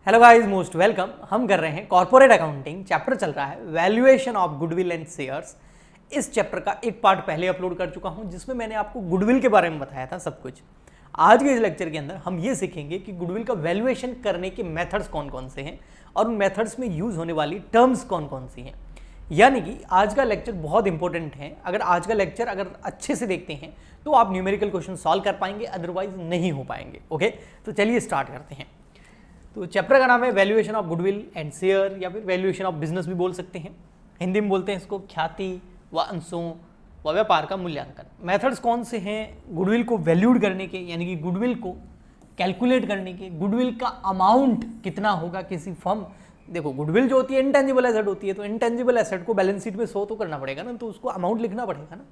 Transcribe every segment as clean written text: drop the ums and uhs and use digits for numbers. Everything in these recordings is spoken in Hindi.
Hello guys, most welcome. हम कर रहे हैं कॉर्पोरेट अकाउंटिंग, चैप्टर चल रहा है valuation of goodwill and shares. इस चैप्टर का एक पार्ट पहले अपलोड कर चुका हूं जिसमें मैंने आपको गुडविल के बारे में बताया था सब कुछ। आज के इस लेक्चर के अंदर हम ये सीखेंगे कि गुडविल का वैल्यूएशन करने के मेथड्स कौन कौन से हैं और उन मेथड्स में यूज होने वाली टर्म्स कौन कौन सी हैं। यानी कि आज का लेक्चर बहुत इंपॉर्टेंट है। अगर आज का लेक्चर अगर अच्छे से देखते हैं तो आप न्यूमेरिकल क्वेश्चन सॉल्व कर पाएंगे, अदरवाइज नहीं हो पाएंगे। ओके, तो चलिए स्टार्ट करते हैं। तो चैप्टर का नाम है valuation of goodwill and share, या फिर वैल्यूएशन ऑफ बिजनेस भी बोल सकते हैं। हिंदी में बोलते हैं इसको ख्याति व अंशों व व्यापार का मूल्यांकन। मेथड्स कौन से हैं गुडविल को वैल्यूड करने के, यानी कि गुडविल को कैलकुलेट करने के, गुडविल का अमाउंट कितना होगा किसी फर्म। देखो, गुडविल जो होती है इंटेंजिबल एसेट होती है, तो इंटेंजिबल एसेट को बैलेंस शीट में शो तो करना पड़ेगा ना, तो उसको अमाउंट लिखना पड़ेगा ना।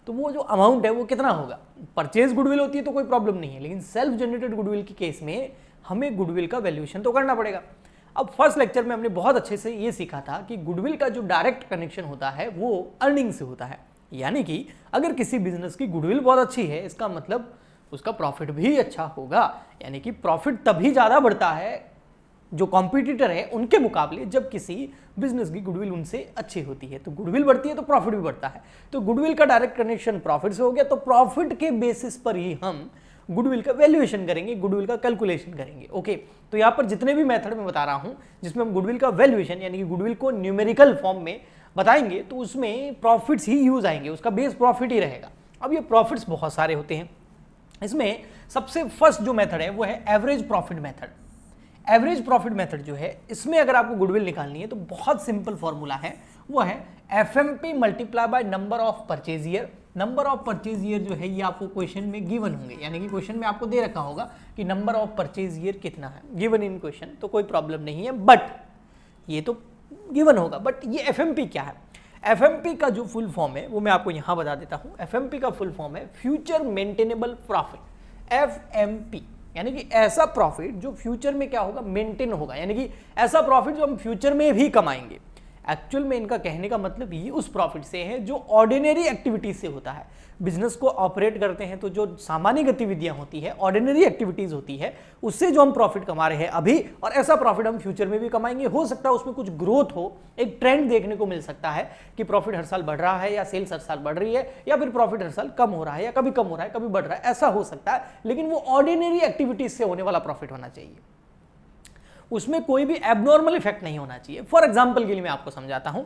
तो वो जो अमाउंट है वो कितना होगा। परचेज गुडविल होती है तो कोई प्रॉब्लम नहीं है, लेकिन सेल्फ जनरेटेड गुडविल के केस में हमें गुडविल का वैल्यूएशन तो करना पड़ेगा। अब फर्स्ट लेक्चर में हमने बहुत अच्छे से ये सीखा था कि गुडविल का जो डायरेक्ट कनेक्शन होता है वो अर्निंग से होता है। यानी कि अगर किसी बिजनेस की गुडविल बहुत अच्छी है, इसका मतलब उसका प्रॉफिट भी अच्छा होगा। यानी कि प्रॉफिट तभी ज्यादा बढ़ता है जो कॉम्पिटिटर है उनके मुकाबले, जब किसी बिजनेस की गुडविल उनसे अच्छी होती है। तो गुडविल बढ़ती है तो प्रॉफिट भी बढ़ता है। तो गुडविल का डायरेक्ट कनेक्शन प्रॉफिट से हो गया, तो प्रॉफिट के बेसिस पर ही हम गुडविल का वैल्यूएशन करेंगे, गुडविल का कैलकुलेशन करेंगे। ओके, तो यहां पर जितने भी मेथड मैं बता रहा हूं जिसमें हम गुडविल का वैल्यूएशन यानी कि गुडविल को न्यूमेरिकल फॉर्म में बताएंगे, तो उसमें प्रॉफिट्स ही यूज आएंगे, उसका बेस प्रॉफिट ही रहेगा। अब ये प्रॉफिट्स बहुत सारे होते हैं। इसमें सबसे फर्स्ट जो मेथड है वो है average profit method. Average profit method जो है, इसमें अगर आपको गुडविल निकालनी है तो बहुत सिंपल फॉर्मूला है, वो है FMP multiply by number of purchase year. Number of purchase year जो है ये आपको क्वेश्चन में गिवन होंगे, यानी कि क्वेश्चन में आपको दे रखा होगा कि नंबर ऑफ परचेज ईयर कितना है, गिवन इन क्वेश्चन, तो कोई प्रॉब्लम नहीं है। बट ये तो गिवन होगा, बट ये एफएमपी क्या है। एफएमपी का जो फुल फॉर्म है वो मैं आपको यहां बता देता हूं। एफएमपी का फुल फॉर्म है फ्यूचर मेंटेनेबल प्रॉफिट। एफएमपी यानी कि ऐसा प्रॉफिट जो फ्यूचर में क्या होगा, मेंटेन होगा, यानी कि ऐसा प्रॉफिट जो हम फ्यूचर में भी कमाएंगे। एक्चुअल में इनका कहने का मतलब ये उस प्रॉफिट से है जो ऑर्डिनरी एक्टिविटीज से होता है। बिजनेस को ऑपरेट करते हैं तो जो सामान्य गतिविधियां होती है, ऑर्डिनरी एक्टिविटीज होती है, उससे जो हम प्रॉफिट कमा रहे हैं अभी, और ऐसा प्रॉफिट हम फ्यूचर में भी कमाएंगे। हो सकता है उसमें कुछ ग्रोथ हो, एक ट्रेंड देखने को मिल सकता है कि प्रॉफिट हर साल बढ़ रहा है या सेल्स हर साल बढ़ रही है, या फिर प्रॉफिट हर साल कम हो रहा है, या कभी कम हो रहा है कभी बढ़ रहा है, ऐसा हो सकता है। लेकिन वो ऑर्डिनरी एक्टिविटीज से होने वाला प्रॉफिट होना चाहिए, उसमें कोई भी एबनॉर्मल इफेक्ट नहीं होना चाहिए। फॉर एग्जांपल के लिए मैं आपको समझाता हूं।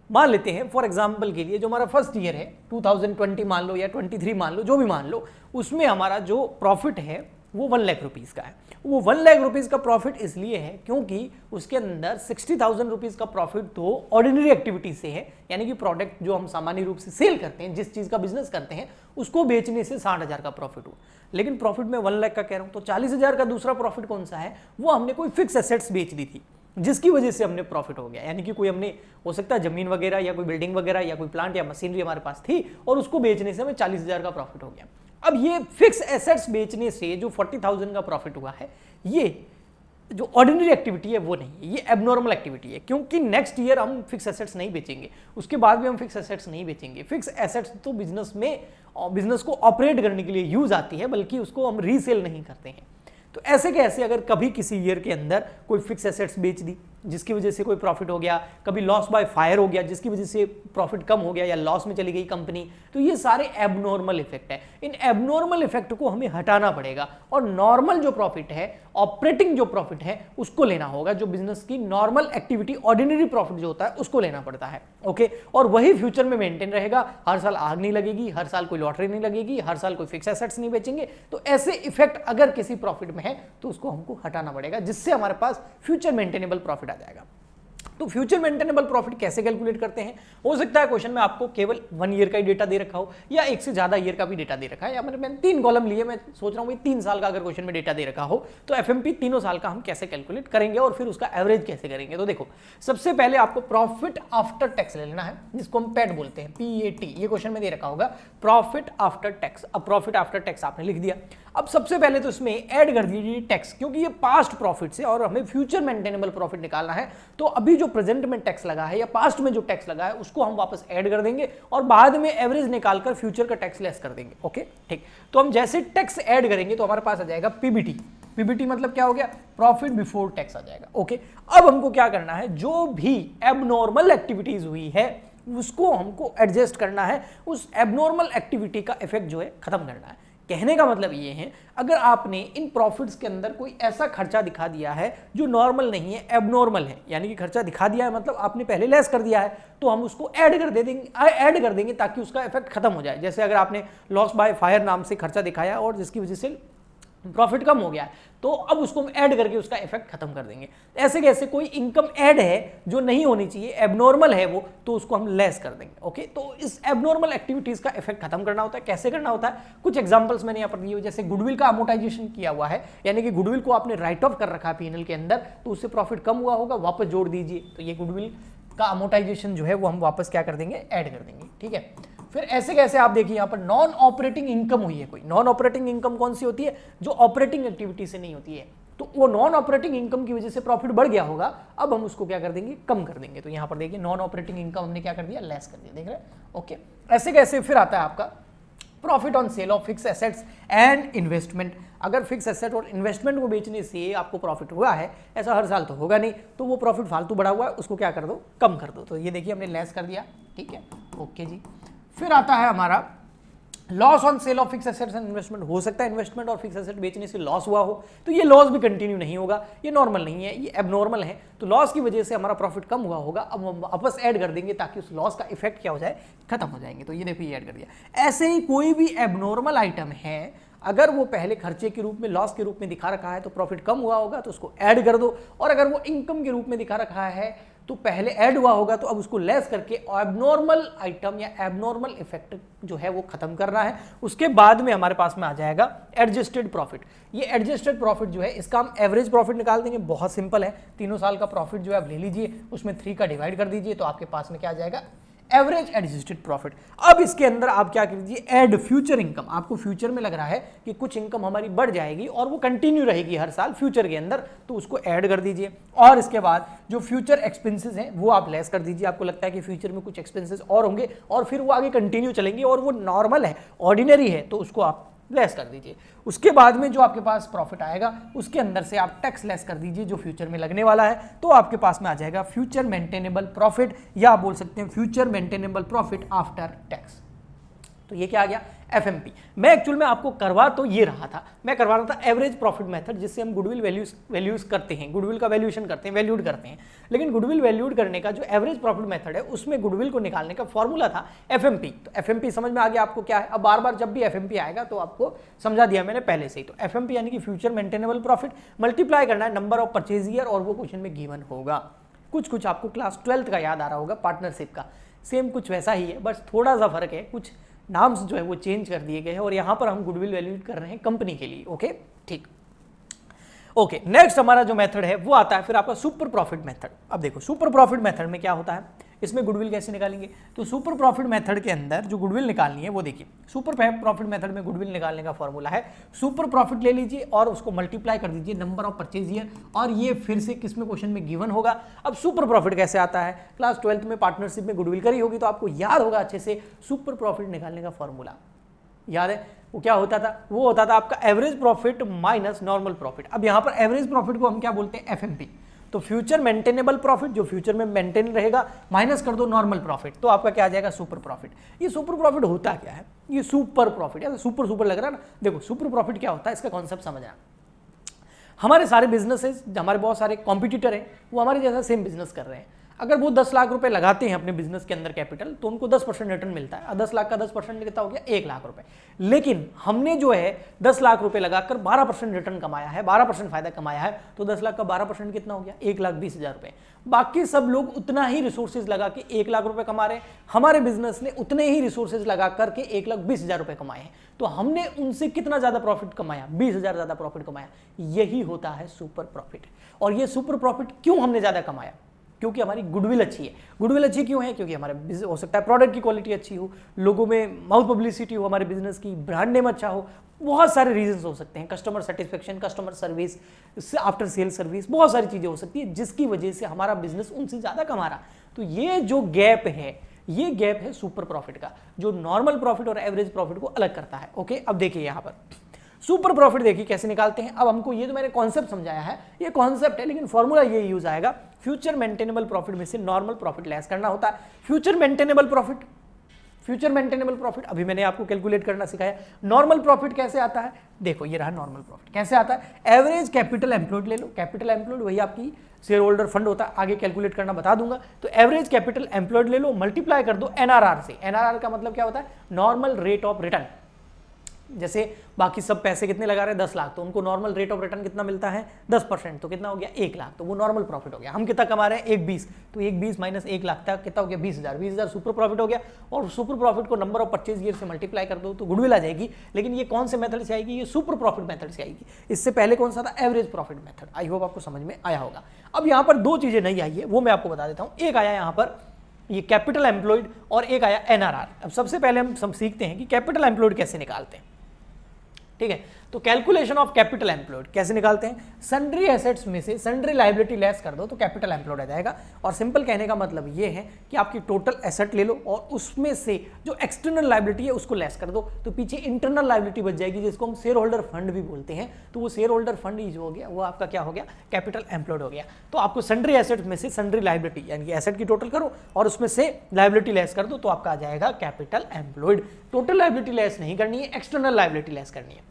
मान लेते हैं फॉर एग्जांपल के लिए जो हमारा फर्स्ट ईयर है 2020 मान लो या 23 मान लो, जो भी मान लो, उसमें हमारा जो प्रॉफिट है वो 1 लाख रुपीज का है। वो 1 लाख रुपीज का प्रॉफिट इसलिए है क्योंकि उसके अंदर 60,000 रुपीज का प्रॉफिट तो ऑर्डिनरी एक्टिविटी से है, यानी कि प्रोडक्ट जो हम सामान्य रूप से सेल करते हैं, जिस चीज का बिजनेस करते हैं, उसको बेचने से 60,000 का प्रॉफिट हुआ। लेकिन प्रॉफिट में 1 लाख का कह रहा हूं, तो 40,000 का दूसरा प्रॉफिट कौन सा है, वो हमने कोई फिक्स एसेट्स बेच दी थी जिसकी वजह से हमने प्रॉफिट हो गया। यानी कि कोई हमने, हो सकता है जमीन वगैरह या कोई बिल्डिंग वगैरह या कोई प्लांट या मशीनरी हमारे पास थी और उसको बेचने से हमें 40,000 का प्रॉफिट हो गया। अब ये फिक्स एसेट्स बेचने से जो 40,000 का प्रॉफिट हुआ है, ये जो ऑर्डिनरी एक्टिविटी है वो नहीं है, ये एबनॉर्मल एक्टिविटी है। क्योंकि नेक्स्ट ईयर हम फिक्स एसेट्स नहीं बेचेंगे, उसके बाद भी हम फिक्स एसेट्स नहीं बेचेंगे। फिक्स एसेट्स तो बिजनेस में, बिजनेस को ऑपरेट करने के लिए यूज आती है, बल्कि उसको हम रीसेल नहीं करते हैं। तो ऐसे के ऐसे अगर कभी किसी ईयर के अंदर कोई फिक्स एसेट्स बेच दी जिसकी वजह से कोई प्रॉफिट हो गया, कभी लॉस बाय फायर हो गया जिसकी वजह से प्रॉफिट कम हो गया या लॉस में चली गई कंपनी, तो ये सारे एबनॉर्मल इफेक्ट है। इन एबनॉर्मल इफेक्ट को हमें हटाना पड़ेगा और नॉर्मल जो प्रॉफिट है, ऑपरेटिंग जो प्रॉफिट है, उसको लेना होगा। जो बिजनेस की नॉर्मल एक्टिविटी, ऑर्डिनरी प्रॉफिट जो होता है, उसको लेना पड़ता है। ओके, और वही फ्यूचर में मेंटेन रहेगा। हर साल आग नहीं लगेगी, हर साल कोई लॉटरी नहीं लगेगी, हर साल कोई फिक्स एसेट्स नहीं बेचेंगे। तो ऐसे इफेक्ट अगर किसी प्रॉफिट में है तो उसको हमको हटाना पड़ेगा, जिससे हमारे पास फ्यूचर मेंटेनेबल प्रॉफिट आ जाएगा। तो फ्यूचर मेंटेनेबल प्रॉफिट कैसे कैलकुलेट करते हैं। हो सकता है क्वेश्चन में आपको केवल 1 ईयर का ही डेटा दे रखा हो, या एक से ज्यादा ईयर का भी डेटा दे रखा है, या मैंने 3 कॉलम लिए, मैं सोच रहा हूं 3 साल का अगर क्वेश्चन में डेटा दे रखा हो तो एफएमपी तीनों साल का हम कैसे कैलकुलेट करेंगे और फिर उसका एवरेज कैसे करेंगे। तो देखो, सबसे पहले आपको प्रॉफिट आफ्टर टैक्स ले लेना है, जिसको हम पैट बोलते हैं, PAT। ये क्वेश्चन में दे रखा होगा प्रॉफिट आफ्टर टैक्स। अब प्रॉफिट आफ्टर टैक्स आपने लिख दिया। अब सबसे पहले तो इसमें ऐड कर दीजिए टैक्स, क्योंकि ये पास्ट प्रॉफिट से और हमें फ्यूचर मेंटेनेबल प्रॉफिट निकालना है। तो अभी जो प्रेजेंट में टैक्स लगा है या पास्ट में जो टैक्स लगा है उसको हम वापस ऐड कर देंगे और बाद में एवरेज निकालकर फ्यूचर का टैक्स लेस कर देंगे। ओके, ठीक। तो हम जैसे टैक्स ऐड करेंगे तो हमारे पास आ जाएगा पीबीटी। पीबीटी मतलब क्या हो गया, प्रॉफिट बिफोर टैक्स आ जाएगा। ओके, अब हमको क्या करना है, जो भी एबनॉर्मल एक्टिविटीज हुई है उसको हमको एडजस्ट करना है, उस एबनॉर्मल एक्टिविटी का इफेक्ट जो है खत्म करना है। कहने का मतलब ये है, अगर आपने इन प्रॉफिट्स के अंदर कोई ऐसा खर्चा दिखा दिया है जो नॉर्मल नहीं है, एबनॉर्मल है, यानी कि खर्चा दिखा दिया है मतलब आपने पहले लेस कर दिया है, तो हम उसको ऐड कर देंगे ताकि उसका इफेक्ट खत्म हो जाए। जैसे अगर आपने लॉस बाय फायर नाम से खर्चा दिखाया और जिसकी वजह से प्रॉफिट कम हो गया है, तो अब उसको हम ऐड करके उसका इफेक्ट खत्म कर देंगे। ऐसे कैसे कोई इनकम ऐड है जो नहीं होनी चाहिए, एबनॉर्मल है वो, तो उसको हम लेस कर देंगे। ओके, तो इस एबनॉर्मल एक्टिविटीज का इफेक्ट खत्म करना होता है। कैसे करना होता है, कुछ एग्जांपल्स मैंने यहाँ पर दिए, जैसे गुडविल का अमोर्टाइजेशन किया हुआ है, यानी कि गुडविल को आपने राइट ऑफ कर रखा है पीएनएल के अंदर, तो उससे प्रॉफिट कम हुआ होगा, वापस जोड़ दीजिए, तो ये गुडविल का अमोर्टाइजेशन जो है वो हम वापस क्या कर देंगे, ऐड कर देंगे। ठीक है, फिर ऐसे कैसे आप देखिए यहाँ पर नॉन ऑपरेटिंग इनकम हुई है कोई, नॉन ऑपरेटिंग इनकम कौन सी होती है, जो ऑपरेटिंग एक्टिविटी से नहीं होती है, तो वो नॉन ऑपरेटिंग इनकम की वजह से प्रॉफिट बढ़ गया होगा, अब हम उसको क्या कर देंगे, कम कर देंगे। तो यहाँ पर देखिए नॉन ऑपरेटिंग इनकम हमने क्या कर दिया, लेस कर दिया, देख रहे हैं। ओके, ऐसे कैसे फिर आता है आपका profit on sale of fix assets and investment. अगर फिक्स एसेट और इन्वेस्टमेंट को बेचने से आपको प्रॉफिट हुआ है, ऐसा हर साल तो होगा नहीं, तो वो प्रॉफिट फालतू बढ़ा हुआ है, उसको क्या कर दो, कम कर दो। तो ये देखिए हमने लेस कर दिया। ठीक है, ओके जी। फिर आता है हमारा loss on sale of fix assets and investment. हो सकता है इन्वेस्टमेंट और फिक्स एसेट बेचने से लॉस हुआ हो, तो ये लॉस भी कंटिन्यू नहीं होगा, ये नॉर्मल नहीं है, ये एबनॉर्मल है, तो लॉस की वजह से हमारा प्रॉफिट कम हुआ होगा, अब हम वापस ऐड कर देंगे ताकि उस लॉस का इफेक्ट क्या हो जाए, खत्म हो जाएंगे। तो ये देखो ये ऐड कर दिया। ऐसे ही कोई भी एबनॉर्मल आइटम है, अगर वो पहले खर्चे के रूप में, लॉस के रूप में दिखा रखा है तो प्रॉफिट कम हुआ होगा, तो उसको ऐड कर दो, और अगर वो इनकम के रूप में दिखा रखा है तो पहले ऐड हुआ होगा, तो अब उसको लेस करके एबनॉर्मल आइटम या एबनॉर्मल इफेक्ट जो है वो खत्म करना है। उसके बाद में हमारे पास में आ जाएगा एडजस्टेड प्रॉफिट। ये एडजस्टेड प्रॉफिट जो है, इसका हम एवरेज प्रॉफिट निकाल देंगे, बहुत सिंपल है, तीनों साल का प्रॉफिट जो है आप ले लीजिए, उसमें 3 का डिवाइड कर दीजिए, तो आपके पास में क्या आ जाएगा, एवरेज एडजस्टेड प्रॉफिट। अब इसके अंदर आप क्या कीजिए, ऐड फ्यूचर इनकम। आपको फ्यूचर में लग रहा है कि कुछ इनकम हमारी बढ़ जाएगी और वो कंटिन्यू रहेगी हर साल फ्यूचर के अंदर, तो उसको ऐड कर दीजिए। और इसके बाद जो फ्यूचर एक्सपेंसेस हैं वो आप लेस कर दीजिए। आपको लगता है कि फ्यूचर में कुछ एक्सपेंसेस और होंगे और फिर वो आगे कंटिन्यू चलेंगे और वो नॉर्मल है, ऑर्डिनरी है, तो उसको आप लेस कर दीजिए। उसके बाद में जो आपके पास प्रॉफिट आएगा उसके अंदर से आप टैक्स लेस कर दीजिए जो फ्यूचर में लगने वाला है, तो आपके पास में आ जाएगा फ्यूचर मेंटेनेबल प्रॉफिट, या आप बोल सकते हैं future maintainable profit after tax. तो ये क्या आ गया, एफएमपी। मैं एक्चुअल में आपको करवा तो ये रहा था, मैं करवा रहा था एवरेज प्रॉफिट मेथड, जिससे हम गुडविल वैल्यूज करते हैं, गुडविल का वैल्यूएशन करते हैं, वैल्यूड करते हैं। लेकिन गुडविल वैल्यूड करने का जो एवरेज प्रॉफिट मेथड है, उसमें गुडविल को निकालने का फॉर्मूला था एफएमपी। तो एफएमपी समझ में आ गया आपको क्या है। अब बार बार जब भी एफएमपी आएगा तो आपको समझा दिया मैंने पहले से ही। तो एफएमपी यानी कि फ्यूचर मेंटेनेबल प्रॉफिट, मल्टीप्लाई करना है नंबर ऑफ परचेज ईयर, और वो क्वेश्चन में गिवन होगा। कुछ आपको क्लास 12th का याद आ रहा होगा, पार्टनरशिप का, सेम कुछ वैसा ही है, बस थोड़ा सा फर्क है, कुछ नाम्स जो है वो चेंज कर दिए गए हैं, और यहां पर हम गुडविल वैल्यूड कर रहे हैं कंपनी के लिए। ओके, ठीक। ओके, नेक्स्ट हमारा जो मेथड है वो आता है फिर आपका सुपर प्रॉफिट मेथड। अब देखो सुपर प्रॉफिट मेथड में क्या होता है, इसमें गुडविल कैसे निकालेंगे, तो सुपर प्रॉफिट मेथड के अंदर जो गुडविल निकालनी है वो देखिए, सुपर प्रॉफिट मेथड में गुडविल निकालने का फॉर्मूला है, सुपर प्रॉफिट ले लीजिए और उसको मल्टीप्लाई कर दीजिए नंबर ऑफ परचेज ईयर, और ये फिर से किसमें क्वेश्चन में गिवन होगा। अब सुपर प्रॉफिट कैसे आता है, क्लास 12th में पार्टनरशिप में गुडविल करी होगी तो आपको याद होगा अच्छे से, सुपर प्रॉफिट निकालने का फॉर्मूला याद है, वो क्या होता था, वो होता था आपका average profit minus normal profit. अब यहां पर एवरेज प्रॉफिट को हम क्या बोलते हैं, एफएमपी। तो फ्यूचर मेंटेनेबल प्रॉफिट जो फ्यूचर में मेंटेन रहेगा, माइनस कर दो नॉर्मल प्रॉफिट, तो आपका क्या आ जाएगा, सुपर प्रॉफिट। ये सुपर प्रॉफिट होता क्या है, ये सुपर प्रॉफिट, या सुपर लग रहा है ना। देखो सुपर प्रॉफिट क्या होता है, इसका कॉन्सेप्ट समझना। हमारे सारे बिजनेसेस, हमारे बहुत सारे कॉम्पिटिटर हैं, वो हमारे जैसा सेम बिजनेस कर रहे हैं। अगर वो 10 लाख रुपए लगाते हैं अपने बिजनेस के अंदर कैपिटल, तो उनको 10% रिटर्न मिलता है। 10 लाख का 10% कितना हो गया, 1 लाख रुपए। लेकिन हमने जो है 10 लाख रुपए लगाकर 12% रिटर्न कमाया है, 12% फायदा कमाया है, तो 10 लाख का 12% कितना हो गया, 1,20,000 रुपए। बाकी सब लोग उतना ही रिसोर्सेज लगा के 1 लाख रुपए कमा रहे हैं, हमारे बिजनेस ने उतने ही रिसोर्सेज लगा करके 1,20,000 रुपए कमाए हैं, तो हमने उनसे कितना ज्यादा प्रॉफिट कमाया, 20,000 ज्यादा प्रॉफिट कमाया। यही होता है सुपर प्रॉफिट। और ये सुपर प्रॉफिट क्यों हमने ज्यादा कमाया, क्योंकि हमारी गुडविल अच्छी है। गुडविल अच्छी क्यों है, क्योंकि हमारे हो सकता है प्रोडक्ट की क्वालिटी अच्छी हो, लोगों में माउथ पब्लिसिटी हो हमारे बिजनेस की, ब्रांड नेम अच्छा हो, बहुत सारे रीजंस हो सकते हैं, customer satisfaction, customer service, after sale service, बहुत सारी चीजें हो सकती है जिसकी वजह से हमारा बिजनेस उनसे ज्यादा कमा रहा। तो ये जो गैप है, ये गैप है सुपर प्रॉफिट का, जो नॉर्मल प्रॉफिट और एवरेज प्रॉफिट को अलग करता है। ओके, अब देखिए यहां पर सुपर प्रॉफिट देखिए कैसे निकालते हैं। अब हमको ये तो मैंने कॉन्सेप्ट समझाया है, ये कॉन्सेप्ट है, लेकिन फॉर्मूला ये यूज आएगा, फ्यूचर मेंटेनेबल प्रॉफिट में से नॉर्मल प्रॉफिट लेस करना होता है। फ्यूचर मेंटेनेबल प्रॉफिट अभी मैंने आपको कैलकुलेट करना सिखाया। नॉर्मल प्रॉफिट कैसे आता है, देखो ये रहा नॉर्मल प्रॉफिट कैसे आता है। एवरेज कैपिटल एम्प्लॉयड ले लो, कैपिटल एम्प्लॉयड वही आपकी शेयर होल्डर फंड होता है, आगे कैलकुलेट करना बता दूंगा। तो एवरेज कैपिटल एम्प्लॉयड ले लो, मल्टीप्लाई कर दो एनआरआर से। एनआरआर का मतलब क्या होता है, नॉर्मल रेट ऑफ रिटर्न। जैसे बाकी सब पैसे कितने लगा रहे हैं 10 लाख, तो उनको नॉर्मल रेट ऑफ रिटर्न कितना मिलता है 10%, तो कितना हो गया 1 लाख, तो वो नॉर्मल प्रॉफिट हो गया। हम कितना कमा रहे हैं 120, तो 120 माइनस 1 लाख तक कितना हो गया 20,000 सुपर प्रॉफिट हो गया। और सुपर प्रॉफिट को नंबर ऑफ परचेज ईयर से मल्टीप्लाई कर दो तो गुडविल आ जाएगी। लेकिन ये कौन से मेथड से आएगी, ये सुपर प्रॉफिट मेथड से आएगी। इससे पहले कौन सा था, average profit method. I hope आपको समझ में आया होगा। अब यहाँ पर दो चीजें नहीं आई है, वो मैं आपको बता देता हूँ। एक आया यहाँ पर ये कैपिटल एम्प्लॉयड और एक आया एनआरआर। अब सबसे पहले हम सीखते हैं कि कैपिटल एम्प्लॉयड कैसे निकालते हैं, ठीक है। तो कैलकुलेशन ऑफ कैपिटल एम्प्लॉयड कैसे निकालते हैं, सन्ड्री एसेट्स में से सन्ड्री लायबिलिटी लेस कर दो तो कैपिटल एम्प्लॉयड आ जाएगा। और सिंपल कहने का मतलब ये है कि आपकी टोटल एसेट ले लो और उसमें से जो एक्सटर्नल लायबिलिटी है उसको लेस कर दो, तो पीछे इंटरनल लायबिलिटी बच जाएगी, जिसको हम शेयर होल्डर फंड भी बोलते हैं। तो वो शेयर होल्डर फंड जो हो गया वो आपका क्या हो गया, कैपिटल एम्प्लॉयड हो गया। तो आपको सन्ड्री एसेट्स में से सन्ड्री लायबिलिटी यानी कि एसेट की टोटल करो और उसमें से लायबिलिटी लेस कर दो, तो आपका आ जाएगा capital employed. Total liability less नहीं करनी है, एक्सटर्नल लायबिलिटी लेस करनी है।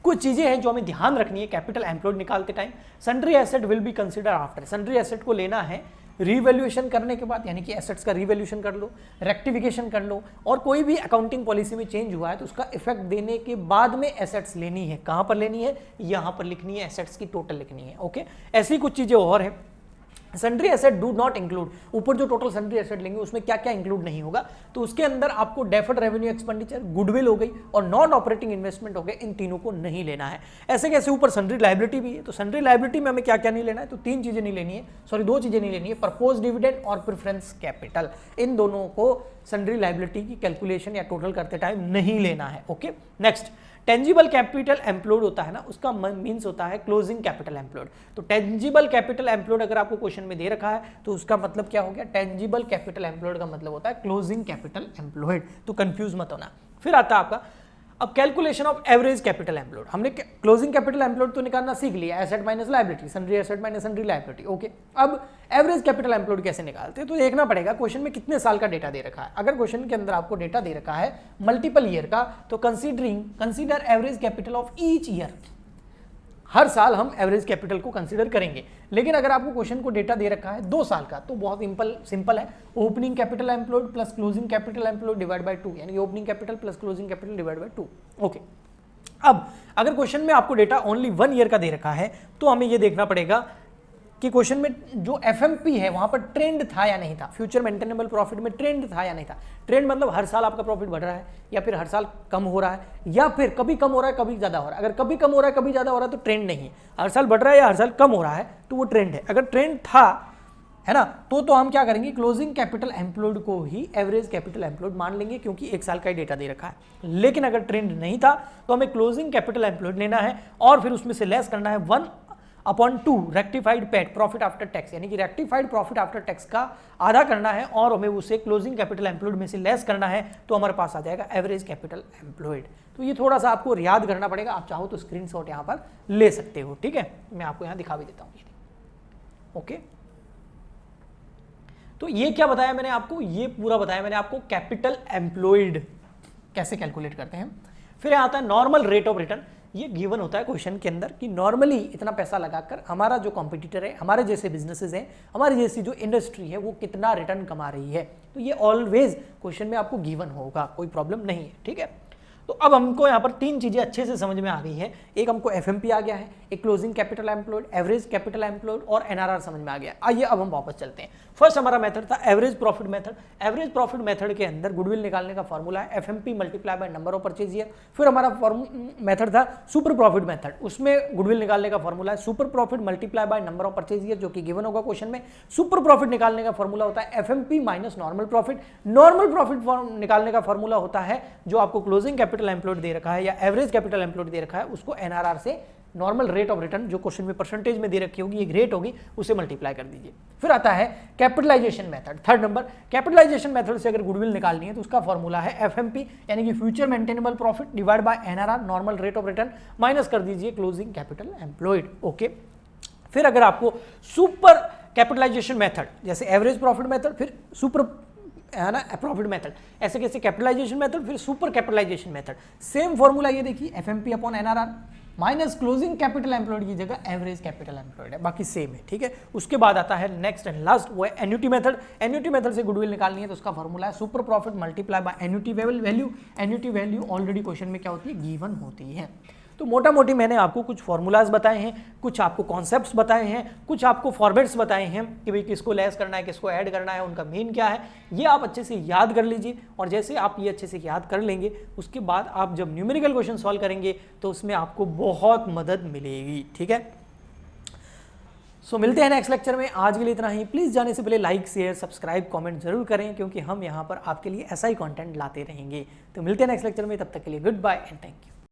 कुछ चीजें हैं जो हमें ध्यान रखनी है कैपिटल एम्प्लॉयड निकालते time. Sundry asset will be consider after, sundry asset को लेना है रीवैल्यूएशन करने के बाद, यानी कि एसेट्स का रीवैल्यूएशन कर लो, रेक्टिफिकेशन कर लो, और कोई भी अकाउंटिंग पॉलिसी में चेंज हुआ है तो उसका इफेक्ट देने के बाद में एसेट्स लेनी है। कहां पर लेनी है, यहां पर लिखनी है, एसेट्स की टोटल लिखनी है। ओके, ऐसी कुछ चीजें और हैं। Sundry asset do not include, ऊपर जो टोटल सन्ड्री एसेट लेंगे उसमें क्या क्या इंक्लूड नहीं होगा, तो उसके अंदर आपको डेफर्ड रेवेन्यू एक्सपेंडिचर, गुडविल हो गई और नॉन ऑपरेटिंग इन्वेस्टमेंट हो गए, इन तीनों को नहीं लेना है। ऐसे कैसे, ऊपर सन्ड्री लायबिलिटी भी है, तो सन्ड्री लायबिलिटी में हमें क्या क्या नहीं लेना है, तो 3 चीजें नहीं लेनी है, सॉरी 2 चीजें नहीं लेनी है, प्रपोज डिविडेंड और प्रेफरेंस कैपिटल। इन दोनों को सन्ड्री लायबिलिटी की कैलकुलेशन या टोटल करते टाइम नहीं लेना है। Okay, next tangible capital employed होता है ना, उसका मींस होता है क्लोजिंग कैपिटल एम्प्लॉयड। तो टेंजिबल कैपिटल एम्प्लॉयड अगर आपको क्वेश्चन में दे रखा है तो उसका मतलब क्या हो गया, टेंजिबल कैपिटल एम्प्लॉयड का मतलब होता है क्लोजिंग कैपिटल एम्प्लॉयड, तो कंफ्यूज मत होना। फिर आता है आपका अब calculation of average capital employed. हमने क्लोजिंग कैपिटल एम्प्लॉयड तो निकालना सीख लिया, asset minus liability, sundry asset minus sundry liability. Okay, अब एवरेज कैपिटल एम्प्लॉयड कैसे निकालते हैं, तो देखना पड़ेगा क्वेश्चन में कितने साल का डेटा दे रखा है। अगर क्वेश्चन के अंदर आपको डेटा दे रखा है मल्टीपल ईयर का, तो consider average capital of each year, हर साल हम एवरेज कैपिटल को कंसीडर करेंगे। लेकिन अगर आपको क्वेश्चन को डेटा दे रखा है 2 साल का, तो बहुत सिंपल है, opening capital employed plus closing capital employed divide by 2, यानी opening capital plus closing capital divide by 2। Okay, अब अगर क्वेश्चन में आपको डेटा ओनली 1 ईयर का दे रखा है तो हमें यह देखना पड़ेगा कि क्वेश्चन में जो एफएमपी है वहां पर ट्रेंड था या नहीं था, फ्यूचर मेंटेनेबल प्रॉफिट में ट्रेंड था या नहीं था। ट्रेंड मतलब हर साल आपका प्रॉफिट बढ़ रहा है या फिर हर साल कम हो रहा है या फिर कभी कम हो रहा है कभी ज्यादा हो रहा है। अगर कभी कम हो रहा है कभी ज्यादा हो रहा है तो ट्रेंड नहीं है, हर साल बढ़ रहा है या हर साल कम हो रहा है तो वो ट्रेंड है। अगर ट्रेंड था है ना, तो हम क्या करेंगे, क्लोजिंग कैपिटल एम्प्लॉयड को ही एवरेज कैपिटल एम्प्लॉयड मान लेंगे क्योंकि 1 साल का ही डेटा दे रखा है। लेकिन अगर ट्रेंड नहीं था तो हमें क्लोजिंग कैपिटल एम्प्लॉयड लेना है और फिर उसमें से लेस करना है 1/2 rectified PAT profit after tax, यानी कि रेक्टिफाइड प्रॉफिट आफ्टर टैक्स का आधा करना है और हमें उसे क्लोजिंग कैपिटल एम्प्लॉयड में से लेस करना है, तो हमारे पास आ जाएगा एवरेज कैपिटल एम्प्लॉयड। तो ये थोड़ा सा आपको याद करना पड़ेगा, आप चाहो तो स्क्रीनशॉट यहाँ पर ले सकते हो, ठीक है। मैं आपको यहाँ दिखा भी देता हूँ। ओके, तो ये क्या बताया मैंने आपको, ये पूरा बताया मैंने आपको कैपिटल एम्प्लॉयड कैसे कैलकुलेट करते हैं। फिर आता है नॉर्मल रेट ऑफ रिटर्न। ये गिवन होता है क्वेश्चन के अंदर कि नॉर्मली इतना पैसा लगाकर हमारा जो कॉम्पिटिटर है, हमारे जैसे बिजनेसेस हैं, हमारी जैसी जो इंडस्ट्री है, वो कितना रिटर्न कमा रही है। तो ये ऑलवेज क्वेश्चन में आपको गिवन होगा, कोई प्रॉब्लम नहीं है, ठीक है। तो अब हमको यहाँ पर 3 चीजें अच्छे से समझ में आ गई है। एक हमको एफएमपी आ गया है, एक closing capital employed, average capital employed और एनआरआर समझ में आ गया। आइए अब हम वापस चलते हैं। फर्स्ट हमारा मेथड था average profit method. Average profit method के अंदर गुडविल निकालने का फॉर्मूला है FMP multiply by number of purchase year. फिर हमारा मेथड था सुपर प्रॉफिट मेथड, उसमें गुडविल निकालने का फॉर्मूला है super profit multiply by number of purchase year, जो कि गिवन होगा क्वेश्चन में। सुपर प्रॉफिट निकालने का फॉर्मूला होता है FMP minus normal profit. Normal profit निकालने का फॉर्मूला होता है जो आपको क्लोजिंग कैपिटल एम्प्लॉयड दे रखा है या एवरेज कैपिटल एम्प्लॉयड दे रखा है, उसको एनआरआर से नॉर्मल रेट ऑफ रिटर्न जो क्वेश्चन में परसेंटेज में दे रखी होगी, एक रेट होगी, उसे मल्टीप्लाई कर दीजिए। फिर आता है capitalisation method, third number. Capitalisation method से अगर गुडविल निकालनी है तो उसका फॉर्मूला है एफएमपी यानी कि future maintainable profit divide by NRR normal rate of return minus कर दीजिए क्लोजिंग कैपिटल एम्प्लॉयड। ओके, फिर अगर आपको सुपर कैपिटलाइजेशन मेथड जैसे एवरेज प्रॉफिट मेथड, फिर सुपर है ना प्रॉफिट मेथड, ऐसे कैसे कैपिटलाइजेशन मेथड, फिर super capitalisation method, same formula ये देखिए FMP upon NRR minus closing capital employed की जगह एवरेज कैपिटल एम्प्लॉयड है, बाकी सेम है, ठीक है। उसके बाद आता है नेक्स्ट एंड लास्ट, वो है एन्युटी मेथड। एन्युटी मेथड से गुडविल निकालनी है तो उसका फॉर्मूला है super profit multiply by annuity value. Annuity value already question में क्या होती है, गिवन होती है। तो मोटा मोटी मैंने आपको कुछ फॉर्मूलाज बताए हैं, कुछ आपको कॉन्सेप्ट्स बताए हैं, कुछ आपको फॉर्मेट्स बताए हैं कि भाई किसको लेस करना है, किसको ऐड करना है, उनका मीन क्या है, ये आप अच्छे से याद कर लीजिए। और जैसे आप ये अच्छे से याद कर लेंगे उसके बाद आप जब न्यूमेरिकल क्वेश्चन सॉल्व करेंगे तो उसमें आपको बहुत मदद मिलेगी, ठीक है। सो मिलते हैं नेक्स्ट लेक्चर में, आज के लिए इतना ही। प्लीज़ जाने से पहले लाइक शेयर सब्सक्राइब कमेंट जरूर करें क्योंकि हम यहाँ पर आपके लिए ऐसा ही कंटेंट लाते रहेंगे। तो मिलते हैं नेक्स्ट लेक्चर में, तब तक के लिए goodbye and thank you.